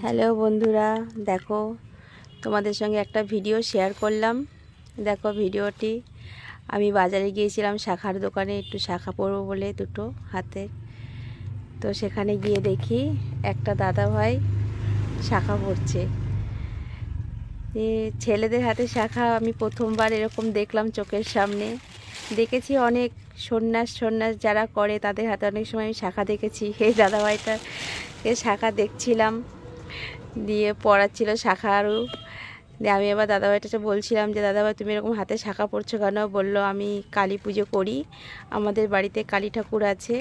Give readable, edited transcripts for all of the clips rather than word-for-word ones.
Hello বন্ধুরা, দেখো তোমাদের সঙ্গে একটা ভিডিও শেয়ার করলাম। দেখো ভিডিওটি, আমি বাজারে গিয়েছিলাম শাখার দোকানে, একটু শাখা পরবো বলে দুটো হাতে। তো সেখানে গিয়ে দেখি একটা দাদা ভাই শাখা পরছে। ছেলেদের হাতে শাখা আমি প্রথমবার এরকম দেখলাম চোখের সামনে। দেখেছি অনেক সন্ন্যাস যারা করে তাদের হাতে অনেক সময় আমি শাখা দেখেছি। এই দাদাভাইটাকে শাখা দেখছিলাম, দিয়ে পড়াচ্ছিল শাখা আরও। দিয়ে আমি এবার দাদাভাইটাকে বলছিলাম যে দাদাভাই তুমি এরকম হাতে শাখা পরছো কেন? বললো আমি কালী পুজো করি, আমাদের বাড়িতে কালী ঠাকুর আছে,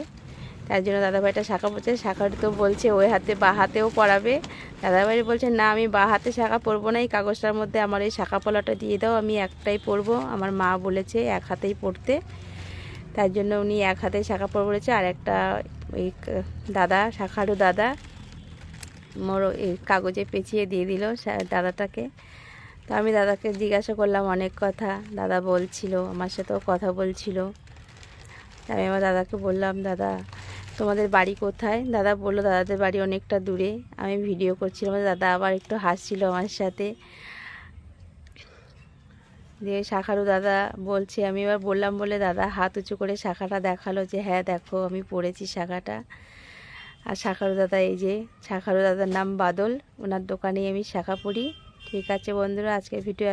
তার জন্য দাদাভাইটা শাখা পরছে। শাখাটা তো বলছে ওই হাতে বা হাতেও পরাবে। দাদাভাই বলছে না, আমি বা হাতে শাখা পরবো না, এই কাগজটার মধ্যে আমার এই শাখা পলাটা দিয়ে দাও, আমি একটাই পরবো, আমার মা বলেছে এক হাতেই পরতে, তার জন্য উনি এক হাতেই শাখা পরবো বলেছে। আর একটা ওই দাদা, শাখারও দাদা মোড়ো এই কাগজে পেঁচিয়ে দিয়ে দিল দাদাটাকে। তো আমি দাদাকে জিজ্ঞাসা করলাম অনেক কথা, দাদা বলছিল, আমার সাথেও কথা বলছিল। আমি আমার দাদাকে বললাম দাদা তোমাদের বাড়ি কোথায়? দাদা বললো দাদাদের বাড়ি অনেকটা দূরে। আমি ভিডিও করছিলাম, দাদা আবার একটু হাসছিল আমার সাথে। দিয়ে শাখারু দাদা বলছে, আমি এবার বললাম বলে দাদা হাত উঁচু করে শাখাটা দেখালো যে হ্যাঁ দেখো আমি পড়েছি শাখাটা। আর শাখারু দাদা, এই যে শাখারু দাদার নাম বাদল, ওনার দোকানেই আমি শাখা পরি। ঠিক আছে বন্ধুরা, আজকের ভিডিও